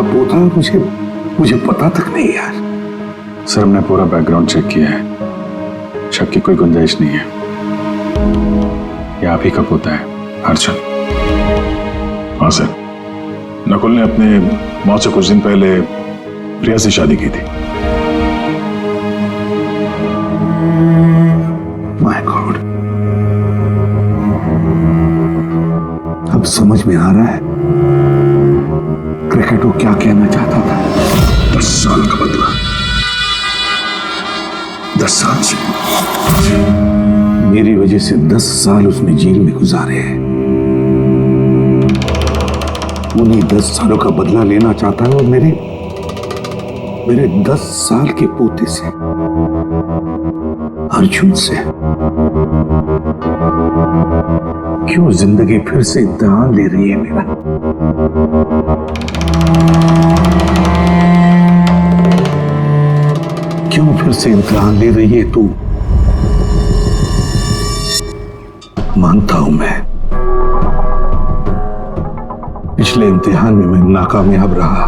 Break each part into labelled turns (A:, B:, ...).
A: पोता मुझे पता तक नहीं यार।
B: सर हमने पूरा बैकग्राउंड चेक किया है, शक की कोई गुंजाइश नहीं है। ये आप ही का पोता है अर्जुन।
C: हाँ सर, नकुल ने अपने मौत से कुछ दिन पहले प्रिया से शादी की थी।
A: माय गॉड, अब समझ में आ रहा है क्रिकेट वो क्या कहना चाहता था।
C: 10 साल का बदला, 10 साल से
A: मेरी वजह से 10 साल उसने जेल में गुजारे हैं। उन्हीं 10 सालों का बदला लेना चाहता है और मेरे 10 साल के पोते से, अर्जुन से। क्यों जिंदगी फिर से इम्तिहान ले रही है मेरा? क्यों फिर से इम्तिहान ले रही है तू? मानता हूं मैं, पिछले इम्तिहान में मैं नाकामयाब रहा,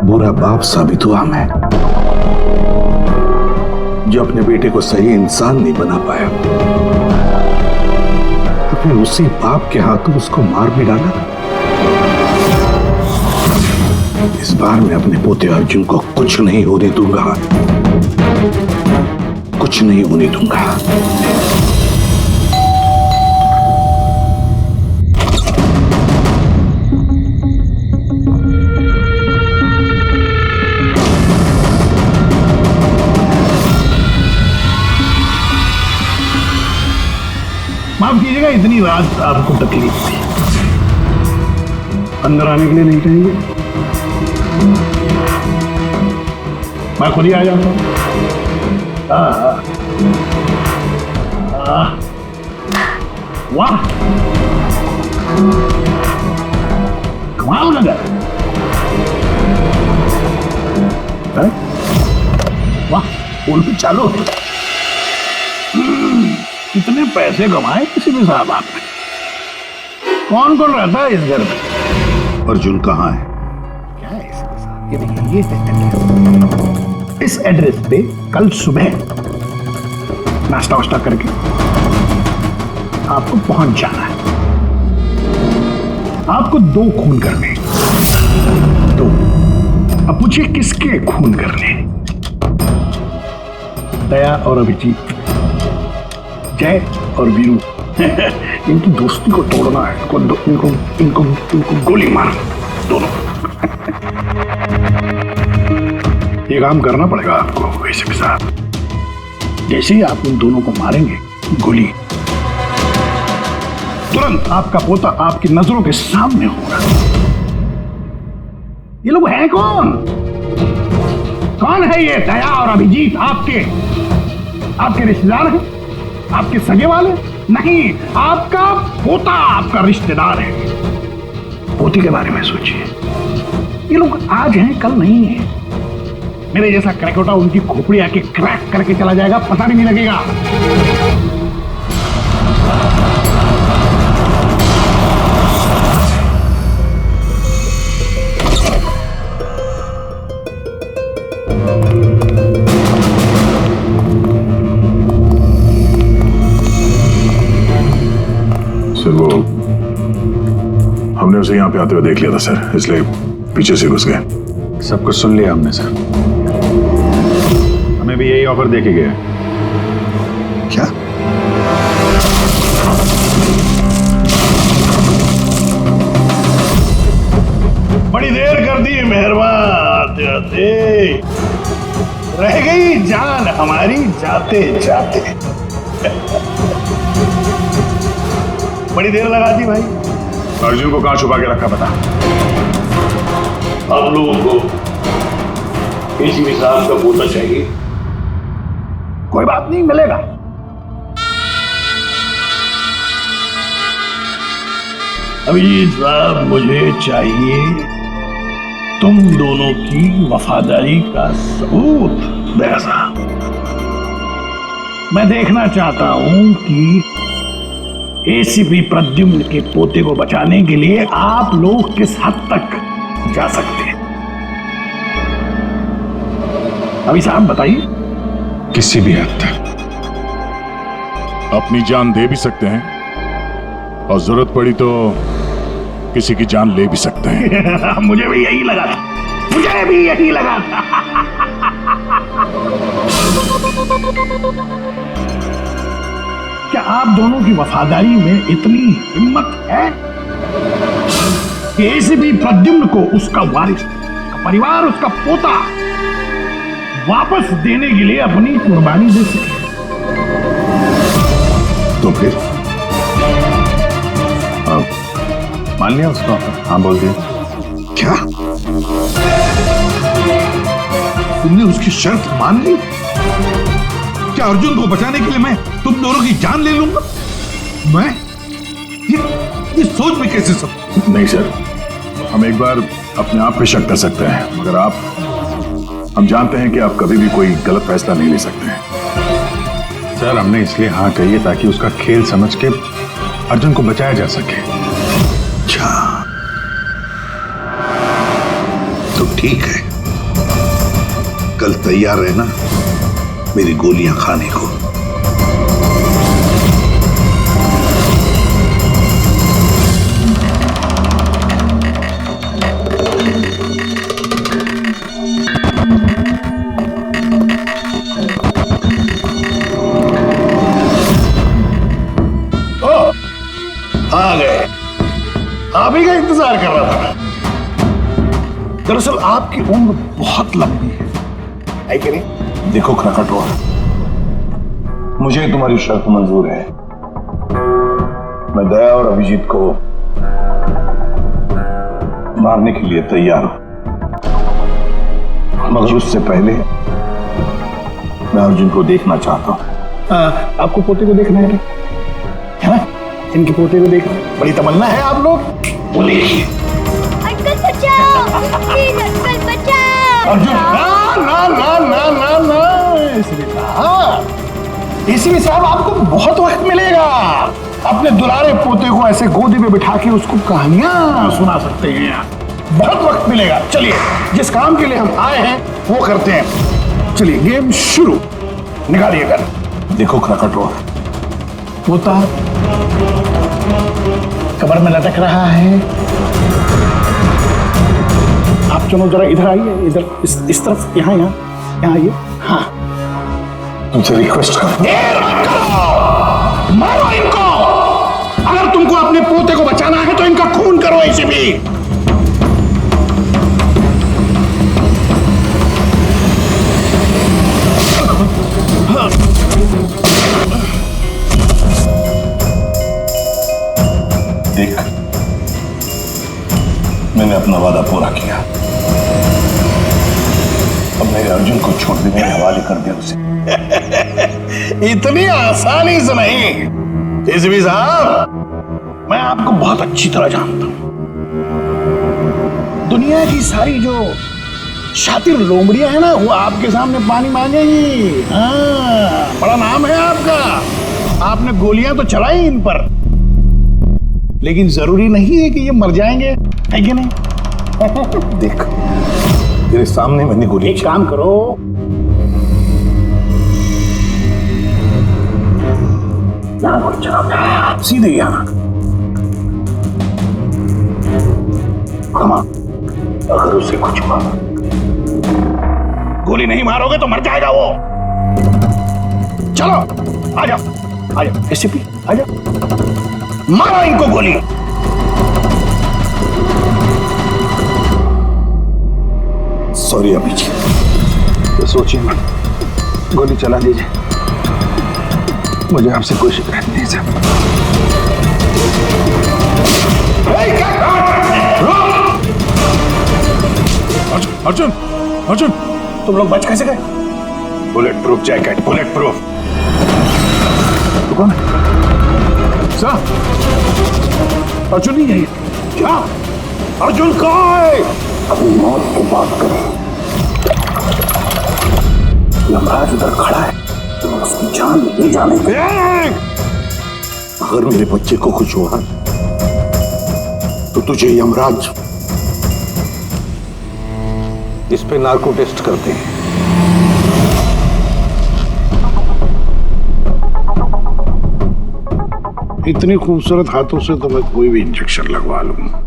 A: बुरा बाप साबित हुआ मैं, जो अपने बेटे को सही इंसान नहीं बना पाया। तो फिर उसी बाप के हाथों उसको मार भी डाला। इस बार मैं अपने पोते अर्जुन को कुछ नहीं होने दूंगा, कुछ नहीं होने दूंगा।
D: माफ कीजिएगा, इतनी रात आपको तकलीफ थी। अंदर आने के लिए नहीं कहेंगे, मैं खुद ही आ जाता हूँ। वाह, कमाल लगा। वाह, उल्टी चालू। कितने पैसे कमाए किसी भी साहब आपने? कौन कौन रहता है इस घर में?
A: अर्जुन कहाँ है?
D: क्या है इसके साथ? ये देखिए, ये इस एड्रेस पे कल सुबह नाश्ता वाश्ता करके आपको पहुंच जाना है। आपको 2 खून करने हैं। 2। अब पूछिए किसके खून करने हैं? दया और अभिजीत, जय और वीरू। इनकी दोस्ती को तोड़ना है। इनको गोली मारना दोनों। ये काम करना पड़ेगा आपको वैसे भी साहब। जैसे ही आप उन दोनों को मारेंगे गोली, तुरंत आपका पोता आपकी नजरों के सामने होगा। ये लोग हैं कौन? कौन है ये दया और अभिजीत? आपके रिश्तेदार हैं? आपके सगे वाले? नहीं, आपका पोता आपका रिश्तेदार है। पोती के बारे में सोचिए। ये लोग आज हैं, कल नहीं है। मेरे जैसा क्रैकोटा उनकी खोपड़ी आके क्रैक करके चला जाएगा, पता भी नहीं लगेगा।
C: सर वो हमने उसे यहाँ पे आते हुए देख लिया था सर, इसलिए पीछे से घुस गए।
B: सब कुछ सुन लिया हमने सर। हमें भी यही ऑफर दे के गया।
A: क्या?
D: बड़ी देर कर दी मेहरबान, आते आते रह गई जान हमारी जाते जाते। बड़ी देर लगा दी भाई।
C: अर्जुन को कहाँ छुपा के रखा पता?
D: आप लोगों को एसीपी साहब का पोता चाहिए? कोई बात नहीं, मिलेगा। अभिजीत साहब, मुझे चाहिए तुम दोनों की वफादारी का सबूत। दया साहब, मैं देखना चाहता हूं कि एसीपी प्रद्युम्न के पोते को बचाने के लिए आप लोग किस हद तक जा सकते हैं? अभी साहब बताइए।
B: किसी भी हद तक।
C: अपनी जान दे भी सकते हैं और जरूरत पड़ी तो किसी की जान ले भी सकते हैं।
D: मुझे भी यही लगा था, मुझे भी यही लगा था। क्या आप दोनों की वफादारी में इतनी हिम्मत है कि एसीपी प्रद्युम्न को उसका वारिस, उसका परिवार, उसका पोता वापस देने के लिए अपनी कुर्बानी दे सके?
A: तो फिर
B: मान लिया उसको? हाँ बोल दिया।
A: क्या तुमने उसकी शर्त मान ली? क्या अर्जुन को बचाने के लिए मैं तुम दोनों की जान ले लूंगा? मैं ये सोच में कैसे सब?
C: नहीं सर, हम एक बार अपने आप पे शक कर सकते हैं, मगर हम जानते हैं कि आप कभी भी कोई गलत फैसला नहीं ले सकते हैं।
B: सर हमने इसलिए हाँ कही है ताकि उसका खेल समझ के अर्जुन को बचाया जा सके।
A: अच्छा तो ठीक है, कल तैयार रहना मेरी गोलियां खाने को।
D: आ गए, आप ही का इंतजार कर रहा था। दरअसल आपकी उम्र बहुत लंबी है कि नहीं? देखो खरकटवा, मुझे तुम्हारी शर्त मंजूर है। मैं दया और अभिजीत को मारने के लिए तैयार हूं, मगर उससे पहले मैं अर्जुन को देखना चाहता हूं। आपको पोते को देखना है ना? इनके पोते को देखना बड़ी तमन्ना है आप लोग? बोलिए।
E: अंकल बचाओ, प्लीज अंकल बचाओ।
D: अर्जुन ना ना ना ना ना ना, एसीपी साहब आपको बहुत वक्त मिलेगा। अपने दुलारे पोते को ऐसे गोदी में बिठा के उसको कहानियां सुना सकते हैं, बहुत वक्त मिलेगा। चलिए, जिस काम के लिए हम आए हैं वो करते हैं। चलिए गेम शुरू, निकालिए कर। देखो खरकटवा, पोता कमर में लटक रहा है। आप चलो जरा इधर आइए, इधर इस तरफ, यहाँ आइए। हाँ, तुमसे रिक्वेस्ट कर, मारो इनको। अगर तुमको अपने पोते को बचाना है तो इनका खून करो। ऐसे भी देख, मैंने अपना वादा पूरा किया। अब मेरे अर्जुन को छोड़ दे, मेरे हवाले कर दे उसे। इतनी आसानी से नहीं एसीपी साहब, मैं आपको बहुत अच्छी तरह जानता हूं। दुनिया की सारी जो शातिर लोमड़ियां है ना, वो आपके सामने पानी मांगेगी। हाँ, बड़ा नाम है आपका, आपने गोलियां तो चलाई इन पर, लेकिन जरूरी नहीं है कि ये मर जाएंगे, है कि नहीं? देख, तेरे सामने मैंने गोली। एक काम करो, यहाँ गोली चलाओ, सीधे यहाँ। अगर उसे कुछ हुआ, गोली नहीं मारोगे तो मर जाएगा वो। चलो आ जाओ एसीपी, आ जाओ, मारो इनको गोली। सॉरी अभिजीत, तो सोचिए मत, गोली चला दीजिए, मुझे आपसे कोई शिकायत नहीं सर।
C: अर्जुन, अर्जुन,
D: तुम लोग बच कैसे गए? Bullet proof jacket, bullet proof. कौन है? सर, अर्जुन नहीं है क्या? अर्जुन कहाँ है? अभी मौत की बात करें, यमराज उधर खड़ा है, तो उसकी जान ले जाने के। अगर मेरे बच्चे को कुछ हुआ तो तुझे यमराज इस पे नार्को टेस्ट करते हैं। इतनी खूबसूरत हाथों से तो मैं कोई भी इंजेक्शन लगवा लूंगा।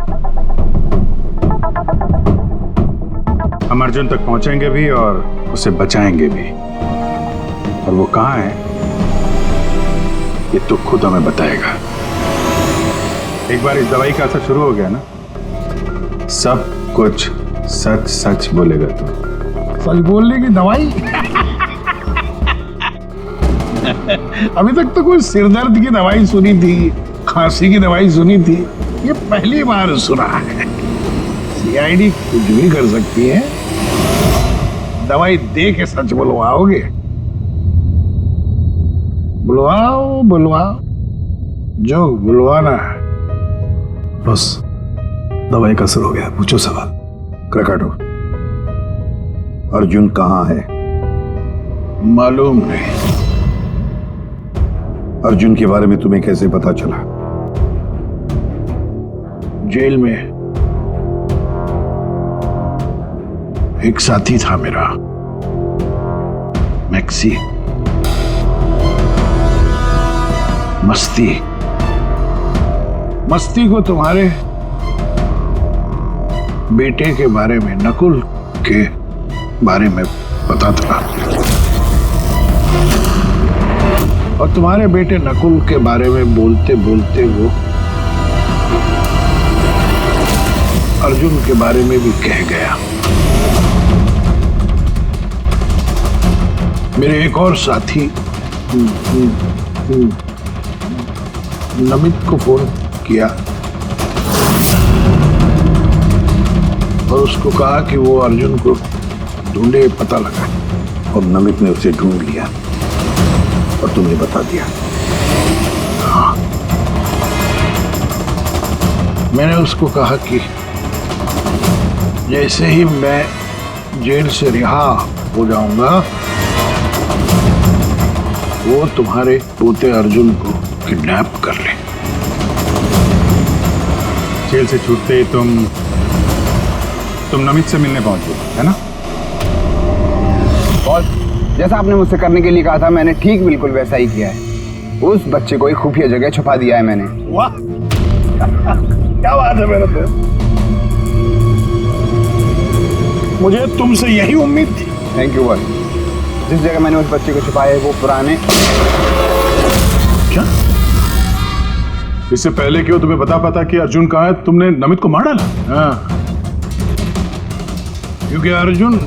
B: हम अर्जुन तक पहुंचेंगे भी और उसे बचाएंगे भी। और वो कहाँ है ये तो खुद हमें बताएगा। एक बार इस दवाई का असर शुरू हो गया ना, सब कुछ सच सच बोलेगा तू।
D: सच बोलने की दवाई? अभी तक तो कोई सिरदर्द की दवाई सुनी थी, खांसी की दवाई सुनी थी, ये पहली बार सुना है। सीआईडी कुछ भी कर सकती है। दवाई दे के सच बुलवाओगे? बुलवाओ बुलवाओ, जो बुलवाना है।
C: बस दवाई का असर हो गया, पूछो सवाल।
D: क्रकाटो, अर्जुन कहाँ है? मालूम नहीं। अर्जुन के बारे में तुम्हें कैसे पता चला? जेल में एक साथी था मेरा, मैक्सी। मस्ती को तुम्हारे बेटे के बारे में, नकुल के बारे में पता था, और तुम्हारे बेटे नकुल के बारे में बोलते बोलते वो अर्जुन के बारे में भी कह गया। मेरे एक और साथी नमित को फोन किया और उसको कहा कि वो अर्जुन को ढूंढे, पता लगा। और नमित ने उसे ढूंढ लिया और तुम्हें बता दिया। हाँ, मैंने उसको कहा कि जैसे ही मैं जेल से रिहा हो जाऊंगा वो तुम्हारे पोते अर्जुन को किडनैप कर ले।
B: जेल से छूटते ही तुम नमित से मिलने पहुंच गए, है ना?
F: और जैसा आपने मुझसे करने के लिए कहा था, मैंने ठीक बिल्कुल वैसा ही किया है। उस बच्चे को एक खुफिया जगह छुपा दिया है मैंने।
D: वाह क्या बात है मेरे दोस्त, मुझे तुमसे यही उम्मीद थी।
F: Thank you boss. जिस जगह मैंने उस बच्चे को छुपाया है वो पुराने।
C: क्या? इससे पहले क्यों तुम्हें पता कि अर्जुन कहाँ है, तुमने नमित को मार डाला?
D: हाँ, क्योंकि अर्जुन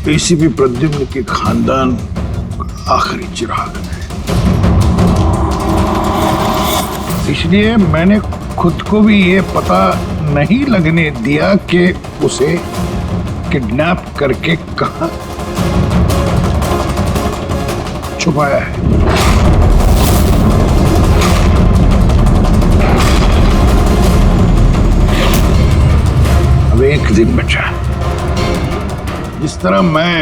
D: एसीपी प्रद्युम्न के खानदान का आखिरी चिराग है। इसलिए मैंने खुद को भी ये पता नहीं लगने दिया कि उसे किडनैप करके कहां छुपाया है। अब एक दिन बचा। जिस तरह मैं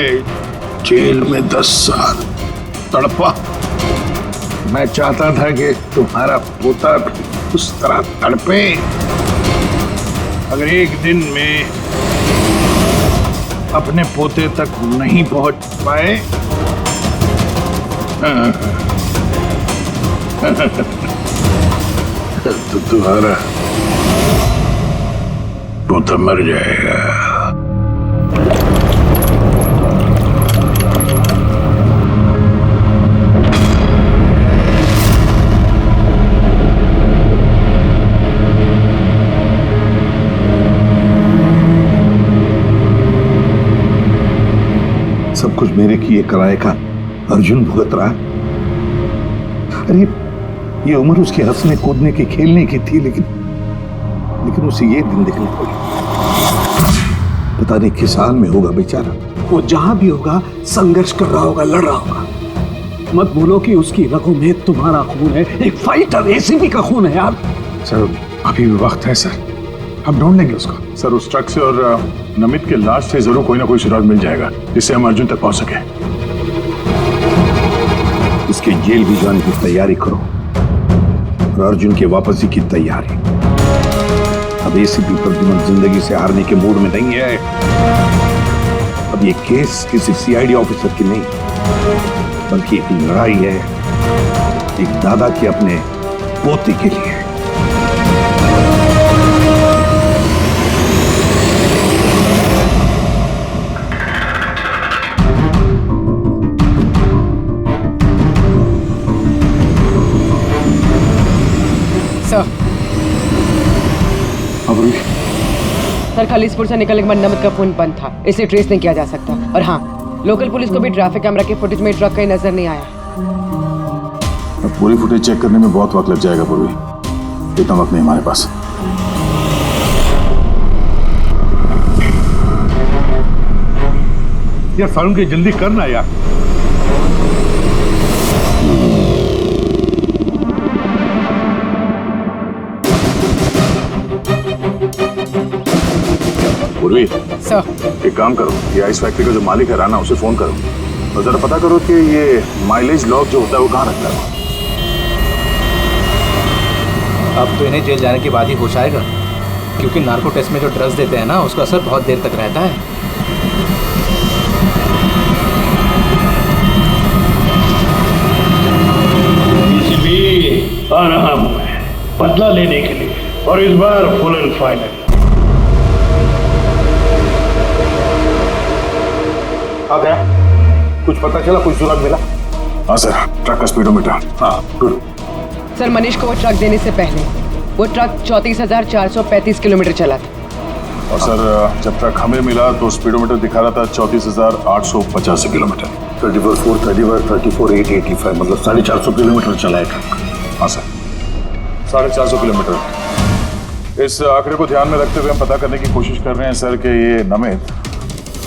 D: जेल में 10 साल तड़पा, मैं चाहता था कि तुम्हारा पोता भी उस तरह तड़पे। अगर एक दिन में अपने पोते तक नहीं पहुंच पाए तो तुम्हारा पोता मर जाएगा।
C: सब कुछ मेरे किए कराए का अर्जुन भुगत रहा। अरे ये उम्र उसके हंसने कूदने की, खेलने की थी, लेकिन उसे ये दिन देखने पड़े। पता नहीं किस हाल में होगा बेचारा।
G: वो जहां भी होगा संघर्ष कर रहा होगा, लड़ रहा होगा। मत भूलो कि उसकी रगों में तुम्हारा खून है, एक फाइटर एसीपी का खून है यार।
B: सर अभी भी वक्त है सर, हम ढूंढ लेंगे उसको।
C: सर उस ट्रक से और नमित के लाश से जरूर कोई ना कोई सुराग मिल जाएगा जिससे हम अर्जुन तक पहुंच सके।
D: इसके जेल भी जाने की तैयारी करो।
C: और अर्जुन की वापसी की तैयारी। अब एसीपी प्रद्युमन जिंदगी से हारने के मूड में नहीं है। अब ये केस किसी सीआईडी ऑफिसर की नहीं, बल्कि एक लड़ाई है एक दादा के अपने पोते के लिए।
H: सर, खालिसपुर से निकलने के बाद नमद का फोन बंद था, इसे ट्रेस नहीं किया जा सकता। और हाँ, लोकल पुलिस को भी ट्रैफिक कैमरा के फुटेज में ट्रक कहीं नजर नहीं आया।
B: अब पूरी फुटेज चेक करने में बहुत वक्त लग जाएगा पूर्वी, इतना वक्त नहीं हमारे पास।
A: यार सारुण के जल्दी करना यार।
B: पूर्वी,
H: सर,
B: एक काम करो, ये आइस फैक्ट्री का जो मालिक है राना, उसे फोन करो और जरा पता करो कि ये माइलेज लॉग जो होता है वो कहाँ रखता है।
I: अब तो इन्हें जेल जाने के बाद ही होश आएगा, क्योंकि नार्को टेस्ट में जो ड्रग्स देते हैं ना, उसका असर बहुत देर तक रहता है।
D: आ रहा हूं मैं बदला लेने के लिए, और इस बार फुल एंड फाइनल।
C: आ गया? कुछ पता चला? कोई सुराग मिला?
B: हाँ सर, ट्रक का स्पीडोमीटर।
C: हाँ, गुड।
H: सर, मनीष को वो ट्रक देने से पहले वो ट्रक 34,435 किलोमीटर चला था।
B: और सर, जब ट्रक हमें मिला तो स्पीडोमीटर दिखा रहा था 34,885 किलोमीटर।
C: 34,885 मतलब 450 किलोमीटर चला है ट्रक।
B: हाँ सर, 450 किलोमीटर। इस आंकड़े को ध्यान में रखते हुए हम पता करने की कोशिश कर रहे हैं सर कि ये नमित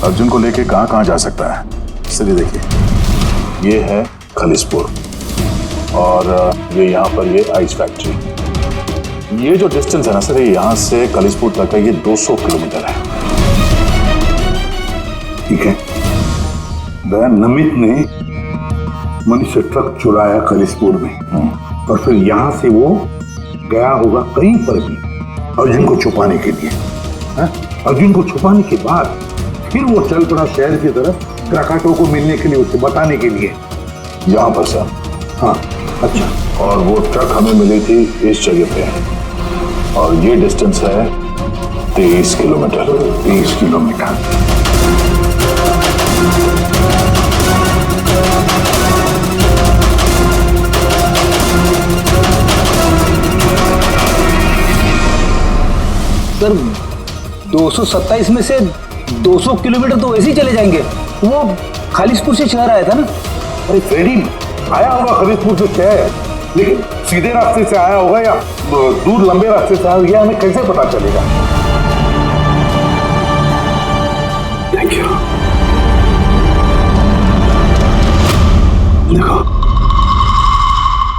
B: अर्जुन को लेके कहाँ कहाँ जा सकता है। सर ये देखिए, ये है खालिसपुर और ये यहाँ पर ये आइस फैक्ट्री। ये जो डिस्टेंस है ना सर, ये यहाँ से खालिसपुर तक है, ये 200 किलोमीटर है।
C: ठीक है, दया नमित ने मनीष से ट्रक चुराया खालिसपुर में और फिर यहाँ से वो गया होगा कहीं पर भी अर्जुन को छुपाने के लिए। अर्जुन को छुपाने के बाद फिर वो चल पड़ा शहर की तरफ क्राकाटो को मिलने के लिए, उसे बताने के लिए।
B: यहाँ पर सर?
C: हाँ। अच्छा,
B: और वो ट्रक हमें मिली थी इस जगह पे और ये डिस्टेंस है 23 किलोमीटर।
C: 23 किलोमीटर।
G: सर, 227 में से 200 किलोमीटर तो वैसे ही चले जाएंगे। वो खालिसपुर से शहर आया था ना।
C: अरे फ्रेडी, आया होगा खालिसपुर से शहर, लेकिन सीधे रास्ते से आया होगा या दूर लंबे रास्ते से आया होगा, ये हमें कैसे पता चलेगा? Thank you. देखो,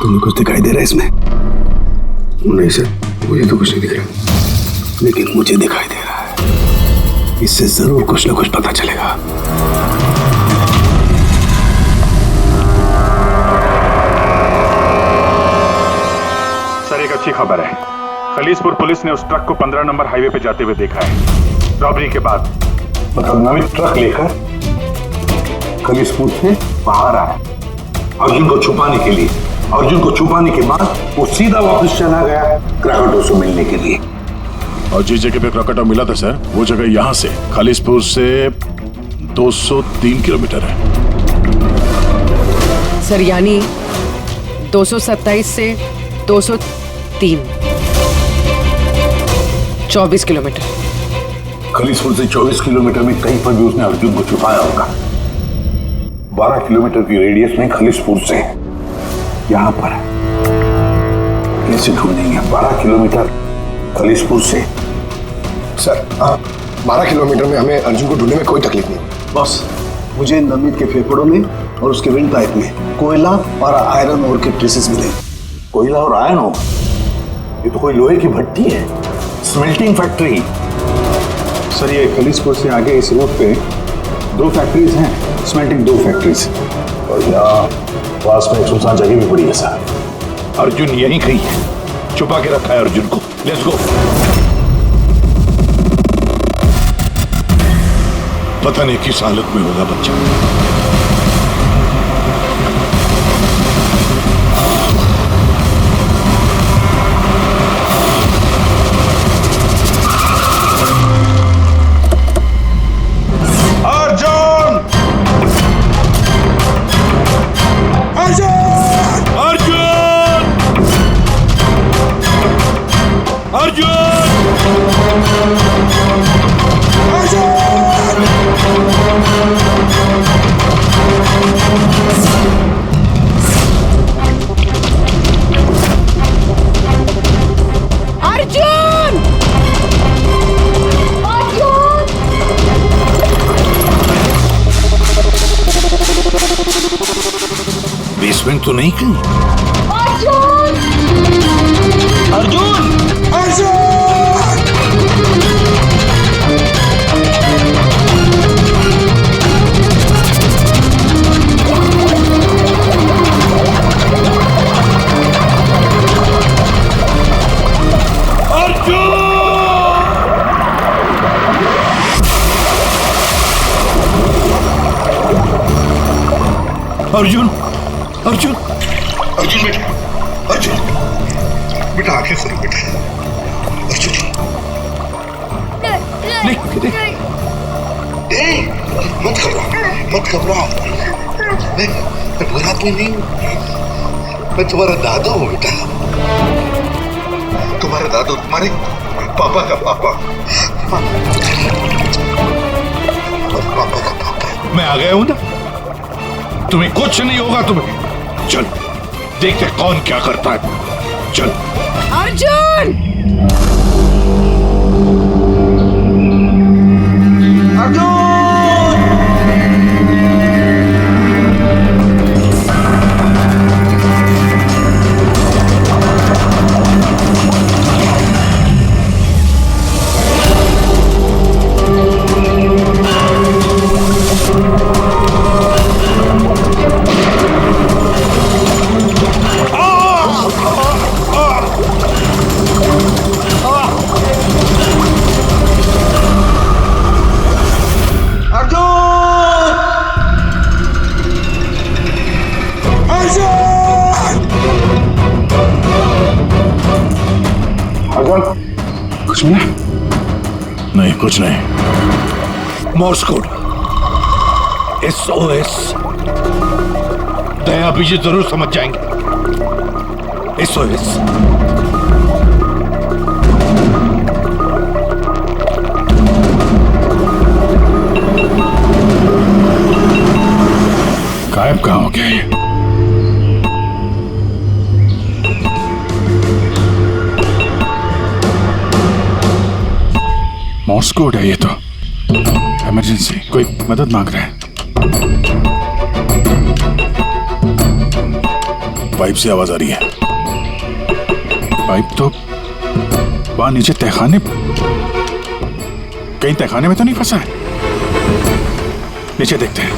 C: तुम्हें कुछ दिखाई दे रहा है इसमें? नहीं सर, मुझे तो कुछ नहीं दिख रहा, लेकिन मुझे दिखाई दे रहा है। इससे जरूर कुछ ना कुछ पता चलेगा।
B: सर, एक अच्छी खबर है। खालिसपुर पुलिस ने उस ट्रक को 15 नंबर हाईवे पे जाते हुए देखा है रॉबरी के बाद।
C: मतलब नमित ट्रक लेकर खालिसपुर से बाहर आया अर्जुन को छुपाने के लिए। अर्जुन को छुपाने के बाद वो सीधा वापस चला गया क्राकाटो से मिलने के लिए।
B: और जिस जगह पे क्राकाटो मिला था सर, वो जगह यहाँ से खालिसपुर से 203 किलोमीटर है।
H: सर, यानी 227 से 203, 24 किलोमीटर।
C: खालिसपुर से 24 किलोमीटर में कहीं पर भी उसने अर्जुन को छुपाया होगा। 12 किलोमीटर की रेडियस में खालिसपुर से यहाँ पर कैसे ढूंढेंगे? 12 किलोमीटर खालिसपुर से।
J: सर, 12 किलोमीटर में हमें अर्जुन को ढूंढने में कोई तकलीफ नहीं। बस मुझे नमित के फेफड़ों में और उसके विंड पाइप में कोयला और आयरन ओर के ट्रेसेस मिले।
C: कोयला और आयरन हो? ये तो कोई लोहे की भट्टी है, स्मेल्टिंग फैक्ट्री।
B: सर, ये खालिसपुर से आगे इस रूट पे 2 फैक्ट्रीज हैं, स्मेल्टिंग 2 फैक्ट्रीज।
C: और यहाँ पास में एक सुनसान जगह भी पड़ी है सर।
A: अर्जुन यहीं कहीं है।
C: छुपा के रखा है अर्जुन को। Let's go. पता नहीं किस हालत में होगा बच्चा। बेसमेंट तो नहीं कहीं?
E: अर्जुन!
C: अर्जुन! अर्जुन! अर्जुन! अर्जुन! अर्जुन बेटा, अर्जुन बेटा, आंखें खोलो बेटा। अर्जुन नहीं, मत घबराओ, मत घबराओ। मैं बुरा तो नहीं हूँ, मैं तुम्हारा दादा हूँ बेटा। तुम्हारा दादा, तुम्हारे पापा का पापा, पापा का पापा। मैं आ गया हूँ ना, तुम्हें कुछ नहीं होगा। तुम्हें चल देखते कौन क्या करता है। चल।
H: अर्जुन!
C: कुछ मिला? नहीं, कुछ नहीं। Morse code, SOS। दया भी जरूर समझ जाएंगे। SOS। गायब कहाँ हो गया ये? मॉर्स कोड है ये तो। इमरजेंसी, कोई मदद मांग रहा है। पाइप से आवाज आ रही है। पाइप तो वहां नीचे तहखाने, कहीं तहखाने में तो नहीं फंसा है? नीचे देखते हैं।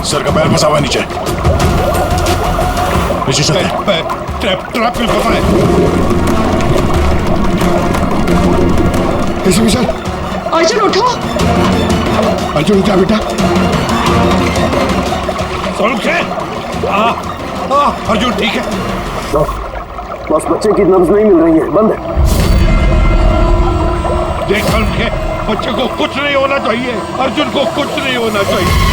C: सर का पैर फंसा हुआ है नीचे। नीचे चलते हैं। ट्रैप में फंसा है। ACP sir.
H: अर्जुन उठो।
C: अर्जुन क्या बेटा? अर्जुन ठीक है?
J: बस बच्चे की नब्ज नहीं मिल रही है, बंद है।
C: देख के बच्चे को कुछ नहीं होना चाहिए, अर्जुन को कुछ नहीं होना चाहिए।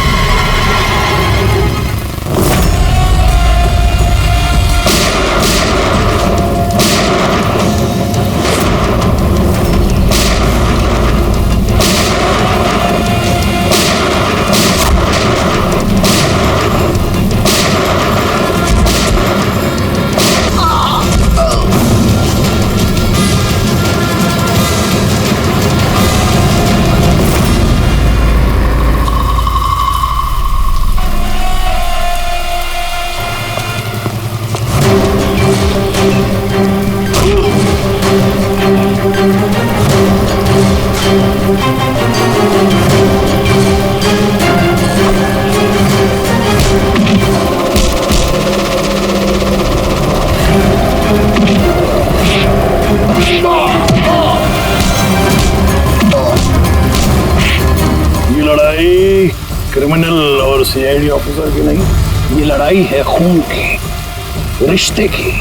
J: क्रिमिनल और सीआईडी ऑफिसर की नहीं, ये लड़ाई है खून की, रिश्ते की।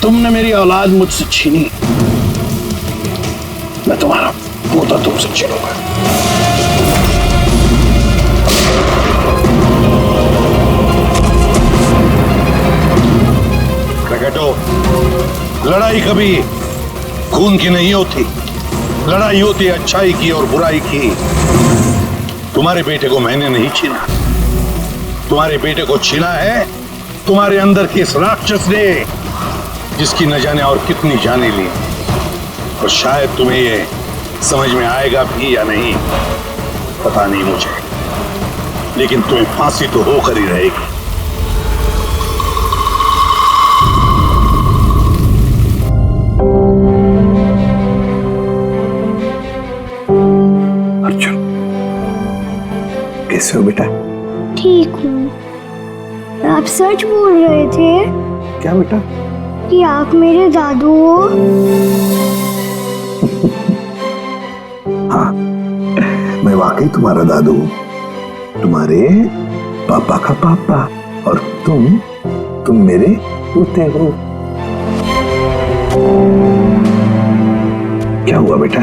J: तुमने मेरी औलाद मुझसे छीनी, मैं तुम्हारा पोता तुमसे छीनूंगा।
C: प्रकटो, लड़ाई कभी खून की नहीं होती, लड़ाई होती है अच्छाई की और बुराई की। तुम्हारे बेटे को मैंने नहीं छीना, तुम्हारे बेटे को छीना है तुम्हारे अंदर के इस राक्षस ने, जिसकी न जाने और कितनी जाने ली। और शायद तुम्हें ये समझ में आएगा भी या नहीं पता नहीं मुझे, लेकिन तुम्हें फांसी तो होकर ही रहेगी।
J: अर्जुन, कैसे हो बेटा?
E: ठीक हूँ। आप सच बोल रहे थे
J: क्या बेटा?
E: कि आप मेरे दादू हो?
C: हाँ, मैं वाकई तुम्हारा दादू हूँ, तुम्हारे पापा का पापा, और तुम मेरे पोते हो। क्या हुआ बेटा,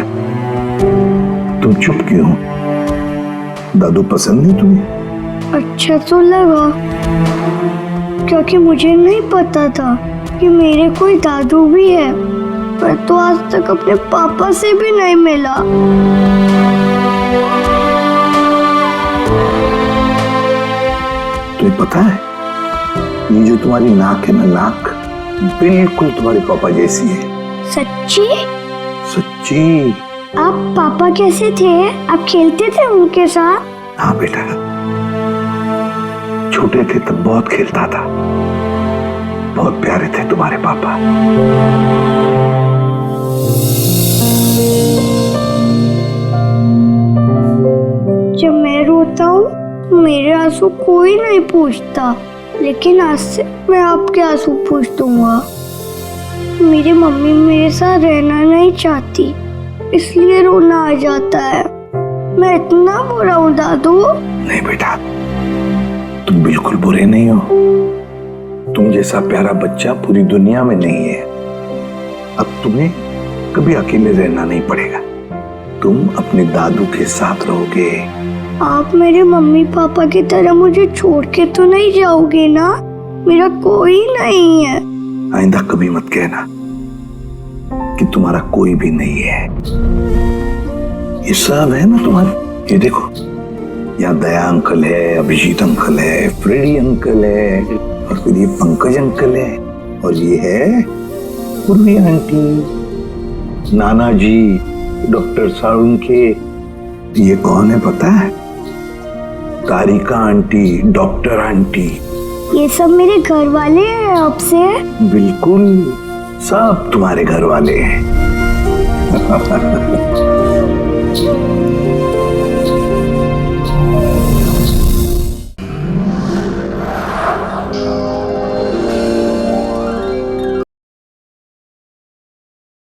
C: तुम चुप क्यों हो? दादू पसंद नहीं तुम्हें?
E: अच्छा तो लगा, क्योंकि मुझे नहीं पता था कि मेरे कोई दादू भी है। मैं तो आज तक अपने पापा से भी नहीं मिला।
C: तुम्हें पता है, ये जो तुम्हारी नाक है ना, नाक बिल्कुल तुम्हारे पापा जैसी है।
E: सच्ची?
C: सच्ची।
E: आप पापा कैसे थे? आप खेलते थे उनके साथ?
C: हाँ बेटा, छोटे थे तब बहुत खेलता था, बहुत प्यारे थे तुम्हारे पापा।
E: जब मैं रोता हूँ मेरे आंसू कोई नहीं पूछता, लेकिन आज से मैं आपके आंसू पूछ दूंगा। मेरी मम्मी मेरे साथ रहना नहीं चाहती, इसलिए रोना आ जाता है। मैं इतना बुरा हूँ दादू?
C: नहीं बेटा, तुम बिल्कुल बुरे नहीं हो। तुम जैसा प्यारा बच्चा पूरी दुनिया में नहीं है। अब तुम्हें कभी अकेले रहना नहीं पड़ेगा, तुम अपने दादू के साथ रहोगे।
E: आप मेरे मम्मी पापा की तरह मुझे छोड़ के तो नहीं जाओगे ना? मेरा कोई नहीं है।
C: आइंदा कभी मत कहना कि तुम्हारा कोई भी नहीं है। ये सब है ना तुम्हारे। ये देखो, यहाँ दया अंकल है, अभिजीत अंकल है, फ्रेडी अंकल है, और फिर ये पंकज अंकल है, और ये है पूर्वी आंटी, नाना जी, डॉक्टर साहब के। ये कौन है पता है? तारिका आंटी, डॉक्टर आंटी।
E: ये सब मेरे घर वाले हैं आपसे?
C: बिल्कुल, सब तुम्हारे घर वाले हैं।